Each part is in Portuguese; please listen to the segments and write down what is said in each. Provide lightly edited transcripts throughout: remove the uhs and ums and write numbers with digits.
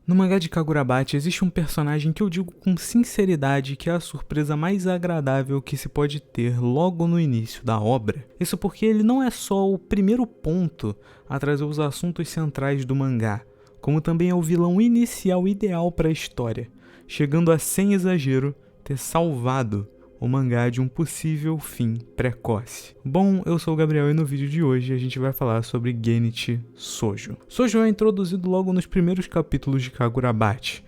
No mangá de Kagurabachi existe um personagem que eu digo com sinceridade que é a surpresa mais agradável que se pode ter logo no início da obra. Isso porque ele não é só o primeiro ponto a trazer os assuntos centrais do mangá, como também é o vilão inicial ideal para a história, chegando a, sem exagero, ter salvado o mangá de um possível fim precoce. Bom, eu sou o Gabriel e no vídeo de hoje a gente vai falar sobre Genichi Sojo. Sojo é introduzido logo nos primeiros capítulos de Kagurabachi,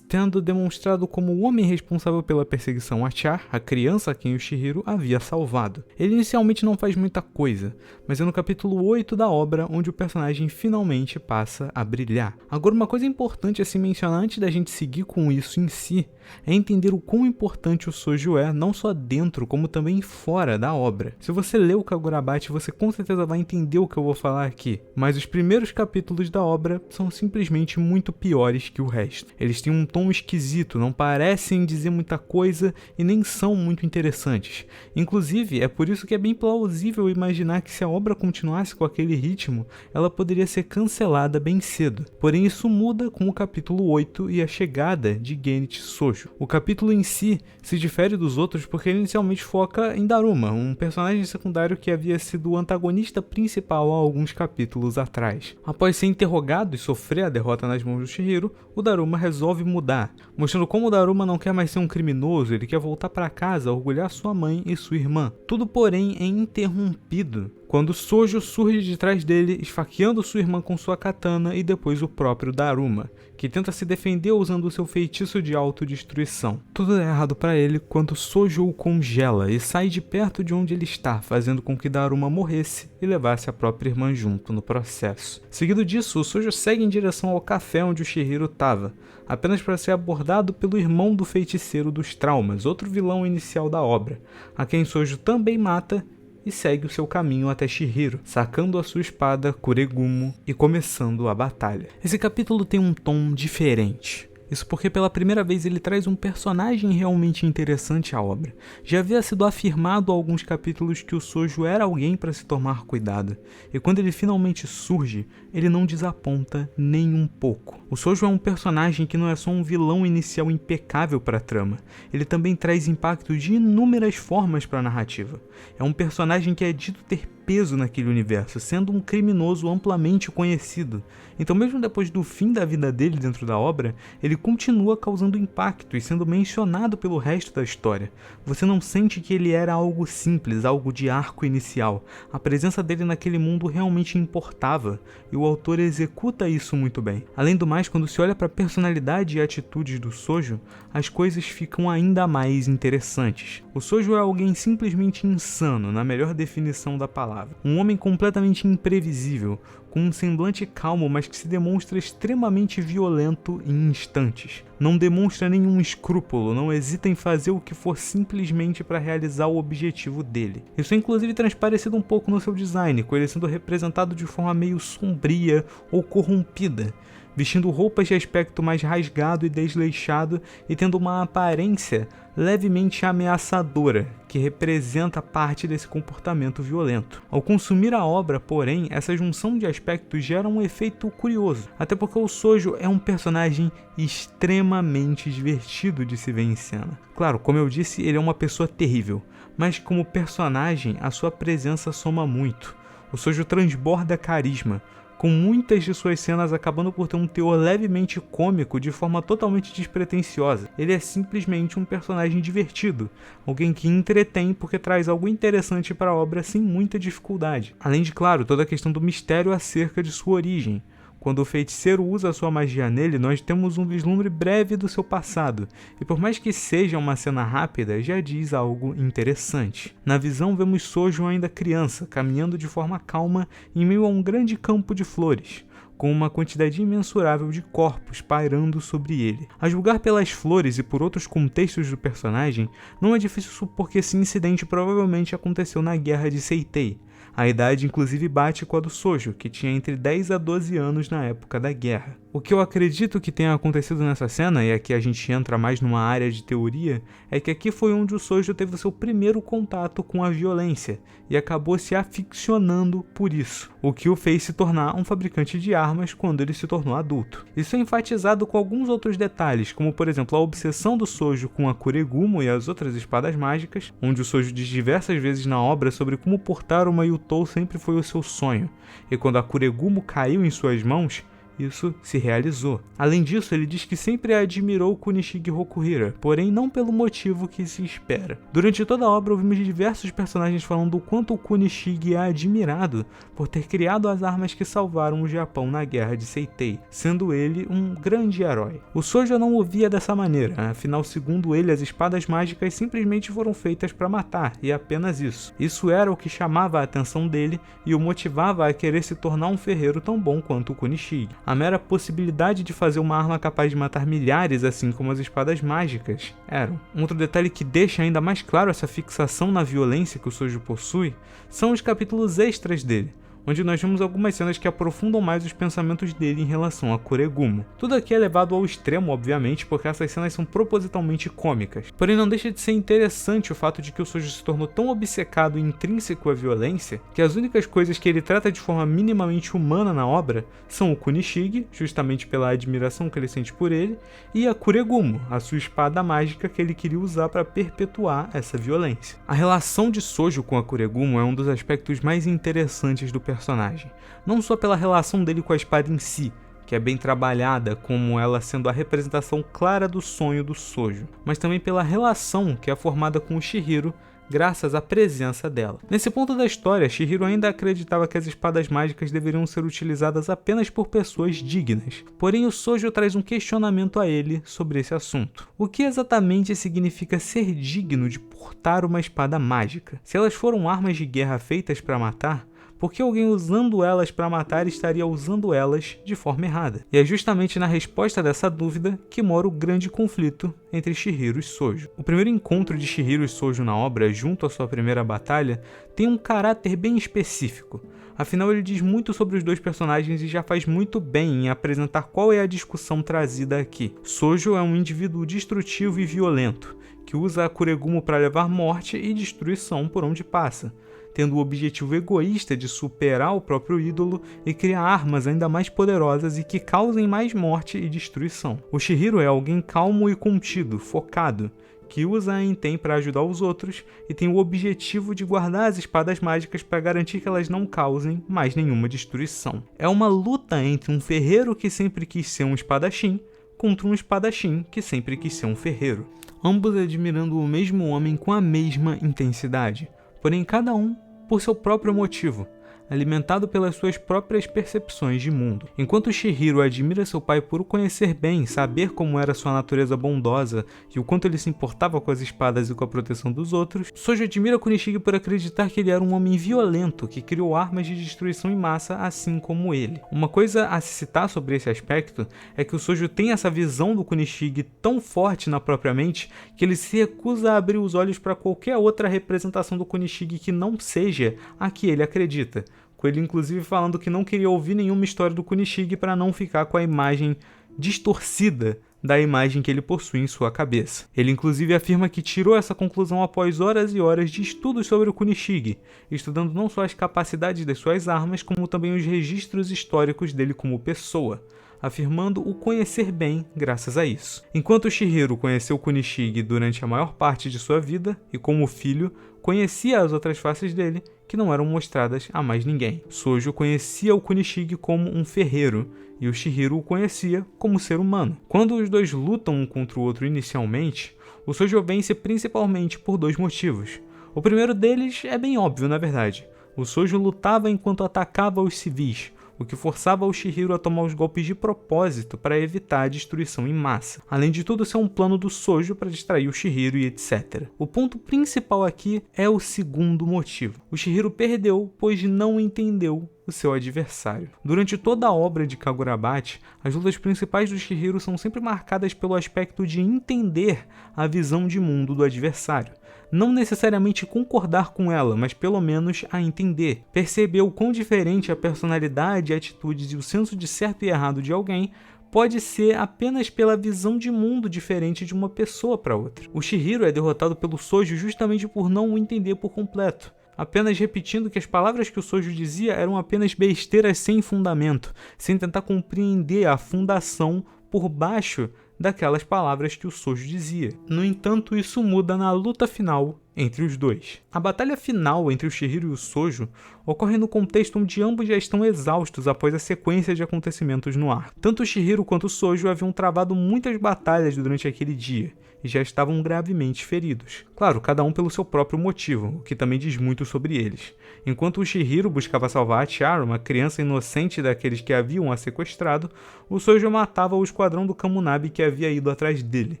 tendo demonstrado como o homem responsável pela perseguição a Char, a criança a quem o Chihiro havia salvado. Ele inicialmente não faz muita coisa, mas é no capítulo 8 da obra onde o personagem finalmente passa a brilhar. Agora, uma coisa importante a se mencionar antes da gente seguir com isso em si, é entender o quão importante o Sojo é, não só dentro, como também fora da obra. Se você leu o Kagurabachi, você com certeza vai entender o que eu vou falar aqui, mas os primeiros capítulos da obra são simplesmente muito piores que o resto. Eles têm um tom esquisito, não parecem dizer muita coisa e nem são muito interessantes. Inclusive, é por isso que é bem plausível imaginar que se a obra continuasse com aquele ritmo, ela poderia ser cancelada bem cedo. Porém, isso muda com o capítulo 8 e a chegada de Genichi Sojo. O capítulo em si se difere dos outros porque ele inicialmente foca em Daruma, um personagem secundário que havia sido o antagonista principal há alguns capítulos atrás. Após ser interrogado e sofrer a derrota nas mãos do Chihiro, o Daruma resolve mudar, mostrando como o Daruma não quer mais ser um criminoso, ele quer voltar para casa, orgulhar sua mãe e sua irmã. Tudo, porém, é interrompido quando Sojo surge de trás dele, esfaqueando sua irmã com sua katana e depois o próprio Daruma, que tenta se defender usando seu feitiço de autodestruição. Tudo é errado para ele quando Sojo o congela e sai de perto de onde ele está, fazendo com que Daruma morresse e levasse a própria irmã junto no processo. Seguido disso, o Sojo segue em direção ao café onde o Chihiro estava, apenas para ser abordado pelo irmão do feiticeiro dos traumas, outro vilão inicial da obra, a quem Sojo também mata e segue o seu caminho até Chihiro, sacando a sua espada Kuregumo e começando a batalha. Esse capítulo tem um tom diferente. Isso porque pela primeira vez ele traz um personagem realmente interessante à obra. Já havia sido afirmado há alguns capítulos que o Sojo era alguém para se tomar cuidado, e quando ele finalmente surge, ele não desaponta nem um pouco. O Sojo é um personagem que não é só um vilão inicial impecável para a trama, ele também traz impacto de inúmeras formas para a narrativa. É um personagem que é dito ter peso naquele universo, sendo um criminoso amplamente conhecido. Então, mesmo depois do fim da vida dele dentro da obra, ele continua causando impacto e sendo mencionado pelo resto da história. Você não sente que ele era algo simples, algo de arco inicial. A presença dele naquele mundo realmente importava, e o autor executa isso muito bem. Além do mais, quando se olha para a personalidade e atitudes do Sojo, as coisas ficam ainda mais interessantes. O Sojo é alguém simplesmente insano, na melhor definição da palavra. Um homem completamente imprevisível, com um semblante calmo, mas que se demonstra extremamente violento em instantes. Não demonstra nenhum escrúpulo, não hesita em fazer o que for simplesmente para realizar o objetivo dele. Isso é inclusive transparecido um pouco no seu design, com ele sendo representado de forma meio sombria ou corrompida, vestindo roupas de aspecto mais rasgado e desleixado e tendo uma aparência levemente ameaçadora, que representa parte desse comportamento violento. Ao consumir a obra, porém, essa junção de aspectos gera um efeito curioso, até porque o Sojo é um personagem extremamente divertido de se ver em cena. Claro, como eu disse, ele é uma pessoa terrível, mas como personagem, a sua presença soma muito. O Sojo transborda carisma, com muitas de suas cenas acabando por ter um teor levemente cômico de forma totalmente despretensiosa. Ele é simplesmente um personagem divertido, alguém que entretém porque traz algo interessante para a obra sem muita dificuldade. Além de, claro, toda a questão do mistério acerca de sua origem. Quando o feiticeiro usa sua magia nele, nós temos um vislumbre breve do seu passado, e por mais que seja uma cena rápida, já diz algo interessante. Na visão, vemos Sojo ainda criança, caminhando de forma calma em meio a um grande campo de flores, com uma quantidade imensurável de corpos pairando sobre ele. A julgar pelas flores e por outros contextos do personagem, não é difícil supor que esse incidente provavelmente aconteceu na Guerra de Seitei. A idade inclusive bate com a do Sojo, que tinha entre 10 a 12 anos na época da guerra. O que eu acredito que tenha acontecido nessa cena, e aqui a gente entra mais numa área de teoria, é que aqui foi onde o Sojo teve o seu primeiro contato com a violência, e acabou se aficionando por isso, o que o fez se tornar um fabricante de armas quando ele se tornou adulto. Isso é enfatizado com alguns outros detalhes, como por exemplo a obsessão do Sojo com a Kuregumo e as outras espadas mágicas, onde o Sojo diz diversas vezes na obra sobre como portar uma Yutou sempre foi o seu sonho, e quando a Kuregumo caiu em suas mãos, isso se realizou. Além disso, ele diz que sempre admirou Kunishige Hokuhira, porém não pelo motivo que se espera. Durante toda a obra, ouvimos diversos personagens falando o quanto o Kunishige é admirado por ter criado as armas que salvaram o Japão na Guerra de Seitei, sendo ele um grande herói. O Sojo não o via dessa maneira, afinal, segundo ele, as espadas mágicas simplesmente foram feitas para matar, e apenas isso. Isso era o que chamava a atenção dele e o motivava a querer se tornar um ferreiro tão bom quanto o Kunishige. A mera possibilidade de fazer uma arma capaz de matar milhares, assim como as espadas mágicas, eram. Um outro detalhe que deixa ainda mais claro essa fixação na violência que o Sojo possui são os capítulos extras dele, onde nós vemos algumas cenas que aprofundam mais os pensamentos dele em relação a Kuregumo. Tudo aqui é levado ao extremo, obviamente, porque essas cenas são propositalmente cômicas. Porém, não deixa de ser interessante o fato de que o Sojo se tornou tão obcecado e intrínseco à violência que as únicas coisas que ele trata de forma minimamente humana na obra são o Kunishige, justamente pela admiração que ele sente por ele, e a Kuregumo, a sua espada mágica que ele queria usar para perpetuar essa violência. A relação de Sojo com a Kuregumo é um dos aspectos mais interessantes do personagem, não só pela relação dele com a espada em si, que é bem trabalhada como ela sendo a representação clara do sonho do Sojo, mas também pela relação que é formada com o Chihiro, graças à presença dela. Nesse ponto da história, Chihiro ainda acreditava que as espadas mágicas deveriam ser utilizadas apenas por pessoas dignas, porém o Sojo traz um questionamento a ele sobre esse assunto. O que exatamente significa ser digno de portar uma espada mágica? Se elas foram armas de guerra feitas para matar, porque alguém usando elas para matar estaria usando elas de forma errada. E é justamente na resposta dessa dúvida que mora o grande conflito entre Chihiro e Sojo. O primeiro encontro de Chihiro e Sojo na obra, junto à sua primeira batalha, tem um caráter bem específico. Afinal, ele diz muito sobre os dois personagens e já faz muito bem em apresentar qual é a discussão trazida aqui. Sojo é um indivíduo destrutivo e violento, que usa a Kuregumo para levar morte e destruição por onde passa, tendo o objetivo egoísta de superar o próprio ídolo e criar armas ainda mais poderosas e que causem mais morte e destruição. O Chihiro é alguém calmo e contido, focado, que usa a Enten para ajudar os outros e tem o objetivo de guardar as espadas mágicas para garantir que elas não causem mais nenhuma destruição. É uma luta entre um ferreiro que sempre quis ser um espadachim contra um espadachim que sempre quis ser um ferreiro, ambos admirando o mesmo homem com a mesma intensidade, porém cada um por seu próprio motivo, alimentado pelas suas próprias percepções de mundo. Enquanto Chihiro admira seu pai por o conhecer bem, saber como era sua natureza bondosa e o quanto ele se importava com as espadas e com a proteção dos outros, Sojo admira Kunishige por acreditar que ele era um homem violento que criou armas de destruição em massa assim como ele. Uma coisa a se citar sobre esse aspecto é que o Sojo tem essa visão do Kunishige tão forte na própria mente que ele se recusa a abrir os olhos para qualquer outra representação do Kunishige que não seja a que ele acredita, com ele inclusive falando que não queria ouvir nenhuma história do Kunishige para não ficar com a imagem distorcida da imagem que ele possui em sua cabeça. Ele inclusive afirma que tirou essa conclusão após horas e horas de estudos sobre o Kunishige, estudando não só as capacidades das suas armas, como também os registros históricos dele como pessoa, afirmando o conhecer bem graças a isso. Enquanto Chihiro conheceu Kunishige durante a maior parte de sua vida, e como filho, conhecia as outras faces dele, que não eram mostradas a mais ninguém. Sojo conhecia o Kunishige como um ferreiro, e o Chihiro o conhecia como ser humano. Quando os dois lutam um contra o outro inicialmente, o Sojo vence principalmente por dois motivos. O primeiro deles é bem óbvio, na verdade. O Sojo lutava enquanto atacava os civis, o que forçava o Chihiro a tomar os golpes de propósito para evitar a destruição em massa. Além de tudo, isso é um plano do Sojo para distrair o Chihiro e etc. O ponto principal aqui é o segundo motivo. O Chihiro perdeu, pois não entendeu o seu adversário. Durante toda a obra de Kagurabachi, as lutas principais do Chihiro são sempre marcadas pelo aspecto de entender a visão de mundo do adversário. Não necessariamente concordar com ela, mas pelo menos a entender. Perceber o quão diferente a personalidade, atitudes e o senso de certo e errado de alguém pode ser apenas pela visão de mundo diferente de uma pessoa para outra. O Chihiro é derrotado pelo Sojo justamente por não o entender por completo, apenas repetindo que as palavras que o Sojo dizia eram apenas besteiras sem fundamento, sem tentar compreender a fundação por baixo daquelas palavras que o Sojo dizia. No entanto, isso muda na luta final entre os dois. A batalha final entre o Chihiro e o Sojo ocorre no contexto onde ambos já estão exaustos após a sequência de acontecimentos no arco. Tanto o Chihiro quanto o Sojo haviam travado muitas batalhas durante aquele dia e já estavam gravemente feridos. Claro, cada um pelo seu próprio motivo, o que também diz muito sobre eles. Enquanto o Chihiro buscava salvar a Chiharu, uma criança inocente daqueles que haviam a sequestrado, o Sojo matava o esquadrão do Kamunabi que havia ido atrás dele,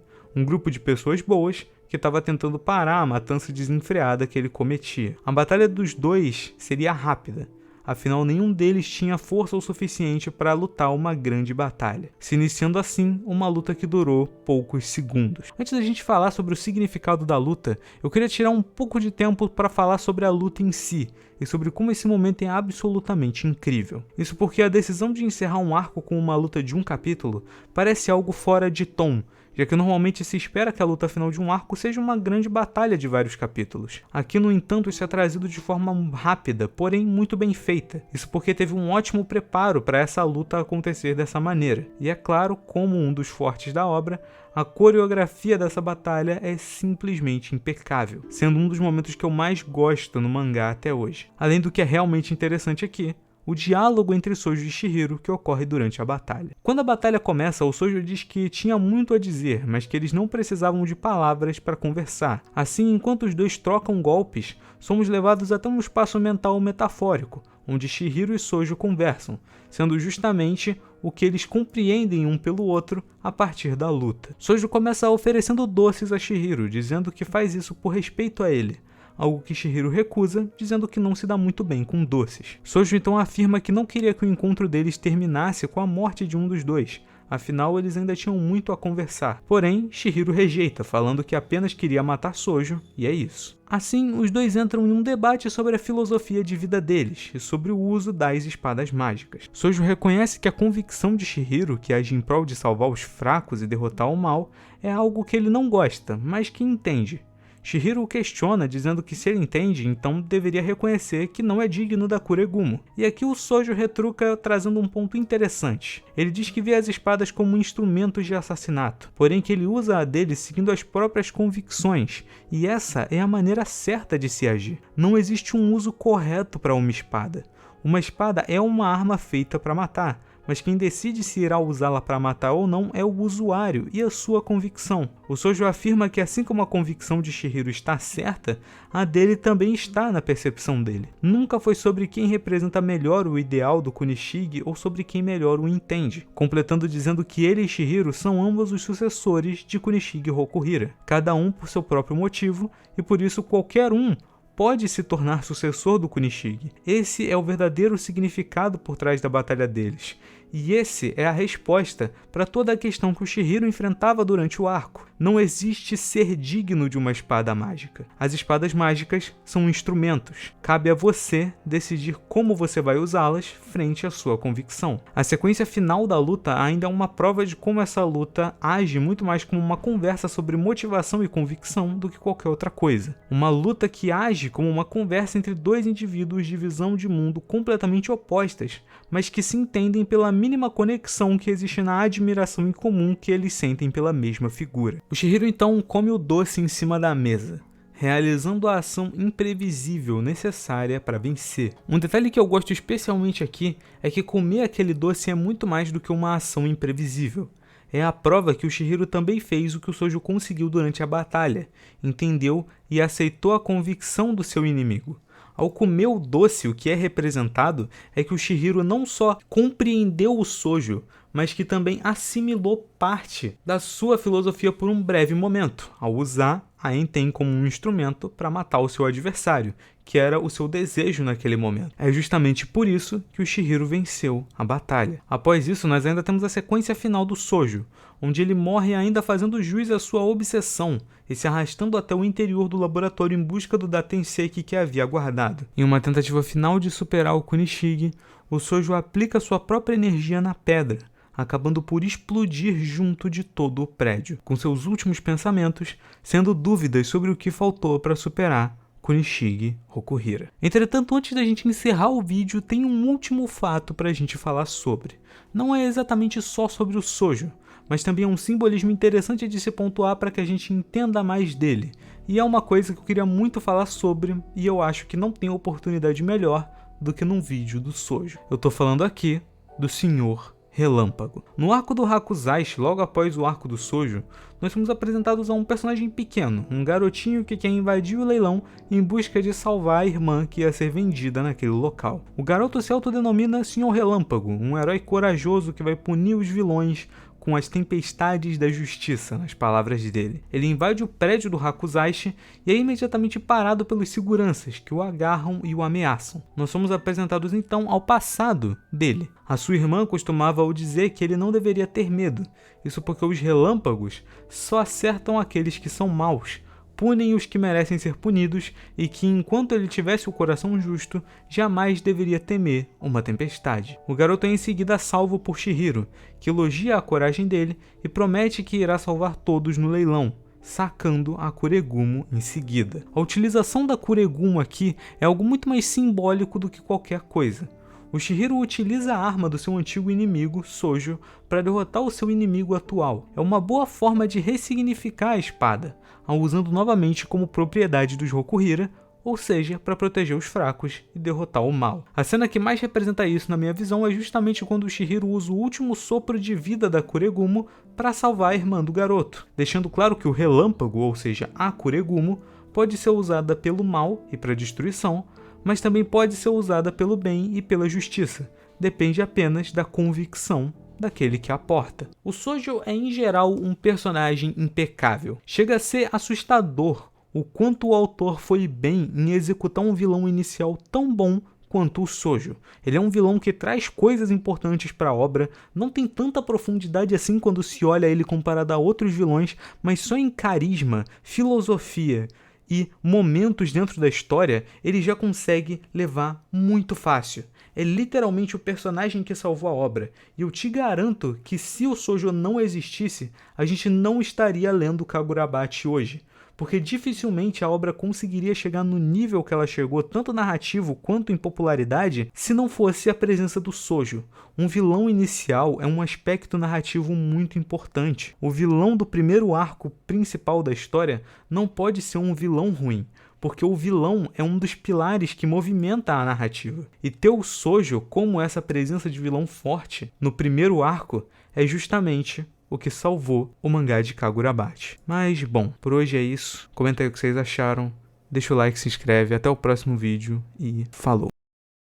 um grupo de pessoas boas que estava tentando parar a matança desenfreada que ele cometia. A batalha dos dois seria rápida, afinal nenhum deles tinha força o suficiente para lutar uma grande batalha, se iniciando assim uma luta que durou poucos segundos. Antes da gente falar sobre o significado da luta, eu queria tirar um pouco de tempo para falar sobre a luta em si, e sobre como esse momento é absolutamente incrível. Isso porque a decisão de encerrar um arco com uma luta de um capítulo parece algo fora de tom, já que normalmente se espera que a luta final de um arco seja uma grande batalha de vários capítulos. Aqui, no entanto, isso é trazido de forma rápida, porém muito bem feita. Isso porque teve um ótimo preparo para essa luta acontecer dessa maneira. E é claro, como um dos fortes da obra, a coreografia dessa batalha é simplesmente impecável, sendo um dos momentos que eu mais gosto no mangá até hoje. Além do que é realmente interessante aqui, o diálogo entre Sojo e Chihiro que ocorre durante a batalha. Quando a batalha começa, o Sojo diz que tinha muito a dizer, mas que eles não precisavam de palavras para conversar. Assim, enquanto os dois trocam golpes, somos levados até um espaço mental metafórico, onde Chihiro e Sojo conversam, sendo justamente o que eles compreendem um pelo outro a partir da luta. Sojo começa oferecendo doces a Chihiro, dizendo que faz isso por respeito a ele, algo que Chihiro recusa, dizendo que não se dá muito bem com doces. Sojo então afirma que não queria que o encontro deles terminasse com a morte de um dos dois, afinal eles ainda tinham muito a conversar. Porém, Chihiro rejeita, falando que apenas queria matar Sojo, e é isso. Assim, os dois entram em um debate sobre a filosofia de vida deles e sobre o uso das espadas mágicas. Sojo reconhece que a convicção de Chihiro, que age em prol de salvar os fracos e derrotar o mal, é algo que ele não gosta, mas que entende. Chihiro o questiona, dizendo que se ele entende, então deveria reconhecer que não é digno da Kuregumo. E aqui o Sojo retruca trazendo um ponto interessante. Ele diz que vê as espadas como instrumentos de assassinato, porém que ele usa a dele seguindo as próprias convicções, e essa é a maneira certa de se agir. Não existe um uso correto para uma espada. Uma espada é uma arma feita para matar, mas quem decide se irá usá-la para matar ou não é o usuário e a sua convicção. O Sojo afirma que assim como a convicção de Chihiro está certa, a dele também está na percepção dele. Nunca foi sobre quem representa melhor o ideal do Kunishige ou sobre quem melhor o entende, completando dizendo que ele e Chihiro são ambos os sucessores de Kunishige Rokuhira, cada um por seu próprio motivo, e por isso qualquer um pode se tornar sucessor do Kunishige. Esse é o verdadeiro significado por trás da batalha deles. E esse é a resposta para toda a questão que o Chihiro enfrentava durante o arco. Não existe ser digno de uma espada mágica. As espadas mágicas são instrumentos. Cabe a você decidir como você vai usá-las frente à sua convicção. A sequência final da luta ainda é uma prova de como essa luta age muito mais como uma conversa sobre motivação e convicção do que qualquer outra coisa. Uma luta que age como uma conversa entre dois indivíduos de visão de mundo completamente opostas, mas que se entendem pela mínima conexão que existe na admiração em comum que eles sentem pela mesma figura. O Chihiro então come o doce em cima da mesa, realizando a ação imprevisível necessária para vencer. Um detalhe que eu gosto especialmente aqui é que comer aquele doce é muito mais do que uma ação imprevisível. É a prova que o Chihiro também fez o que o Sojo conseguiu durante a batalha, entendeu e aceitou a convicção do seu inimigo. Ao comer o doce, o que é representado é que o Chihiro não só compreendeu o Sojo, mas que também assimilou parte da sua filosofia por um breve momento, ao usar a Enten como um instrumento para matar o seu adversário, que era o seu desejo naquele momento. É justamente por isso que o Chihiro venceu a batalha. Após isso, nós ainda temos a sequência final do Sojo, onde ele morre ainda fazendo jus à sua obsessão e se arrastando até o interior do laboratório em busca do Datenseki que havia guardado. Em uma tentativa final de superar o Kunishige, o Sojo aplica sua própria energia na pedra, acabando por explodir junto de todo o prédio, com seus últimos pensamentos sendo dúvidas sobre o que faltou para superar Kunishige Rokuhira. Entretanto, antes da gente encerrar o vídeo, tem um último fato para a gente falar sobre. Não é exatamente só sobre o Sojo, mas também é um simbolismo interessante de se pontuar para que a gente entenda mais dele. E é uma coisa que eu queria muito falar sobre, e eu acho que não tem oportunidade melhor do que num vídeo do Sojo. Eu tô falando aqui do Senhor Relâmpago. No arco do Hakuzaishi, logo após o arco do Sojo, nós fomos apresentados a um personagem pequeno, um garotinho que quer invadir o leilão em busca de salvar a irmã que ia ser vendida naquele local. O garoto se autodenomina Senhor Relâmpago, um herói corajoso que vai punir os vilões com as tempestades da justiça, nas palavras dele. Ele invade o prédio do Hakuzaishi e é imediatamente parado pelos seguranças, que o agarram e o ameaçam. Nós somos apresentados então ao passado dele. A sua irmã costumava ao dizer que ele não deveria ter medo, isso porque os relâmpagos só acertam aqueles que são maus, punem os que merecem ser punidos e que, enquanto ele tivesse o coração justo, jamais deveria temer uma tempestade. O garoto é em seguida salvo por Chihiro, que elogia a coragem dele e promete que irá salvar todos no leilão, sacando a Kuregumo em seguida. A utilização da Kuregumo aqui é algo muito mais simbólico do que qualquer coisa. O Chihiro utiliza a arma do seu antigo inimigo, Sojo, para derrotar o seu inimigo atual. É uma boa forma de ressignificar a espada, a usando novamente como propriedade dos Rokuhira, ou seja, para proteger os fracos e derrotar o mal. A cena que mais representa isso na minha visão é justamente quando o Chihiro usa o último sopro de vida da Kuregumo para salvar a irmã do garoto, deixando claro que o relâmpago, ou seja, a Kuregumo, pode ser usada pelo mal e para destruição, mas também pode ser usada pelo bem e pela justiça. Depende apenas da convicção daquele que a porta. O Sojo é em geral um personagem impecável. Chega a ser assustador o quanto o autor foi bem em executar um vilão inicial tão bom quanto o Sojo. Ele é um vilão que traz coisas importantes para a obra, não tem tanta profundidade assim quando se olha ele comparado a outros vilões, mas só em carisma, filosofia e momentos dentro da história, ele já consegue levar muito fácil. É literalmente o personagem que salvou a obra, e eu te garanto que se o Sojo não existisse, a gente não estaria lendo Kagurabachi hoje, porque dificilmente a obra conseguiria chegar no nível que ela chegou, tanto narrativo quanto em popularidade, se não fosse a presença do Sojo. Um vilão inicial é um aspecto narrativo muito importante. O vilão do primeiro arco principal da história não pode ser um vilão ruim, porque o vilão é um dos pilares que movimenta a narrativa. E ter o Sojo como essa presença de vilão forte no primeiro arco é justamente o que salvou o mangá de Kagurabachi. Mas, bom, por hoje é isso. Comenta aí o que vocês acharam, deixa o like, se inscreve, até o próximo vídeo e falou!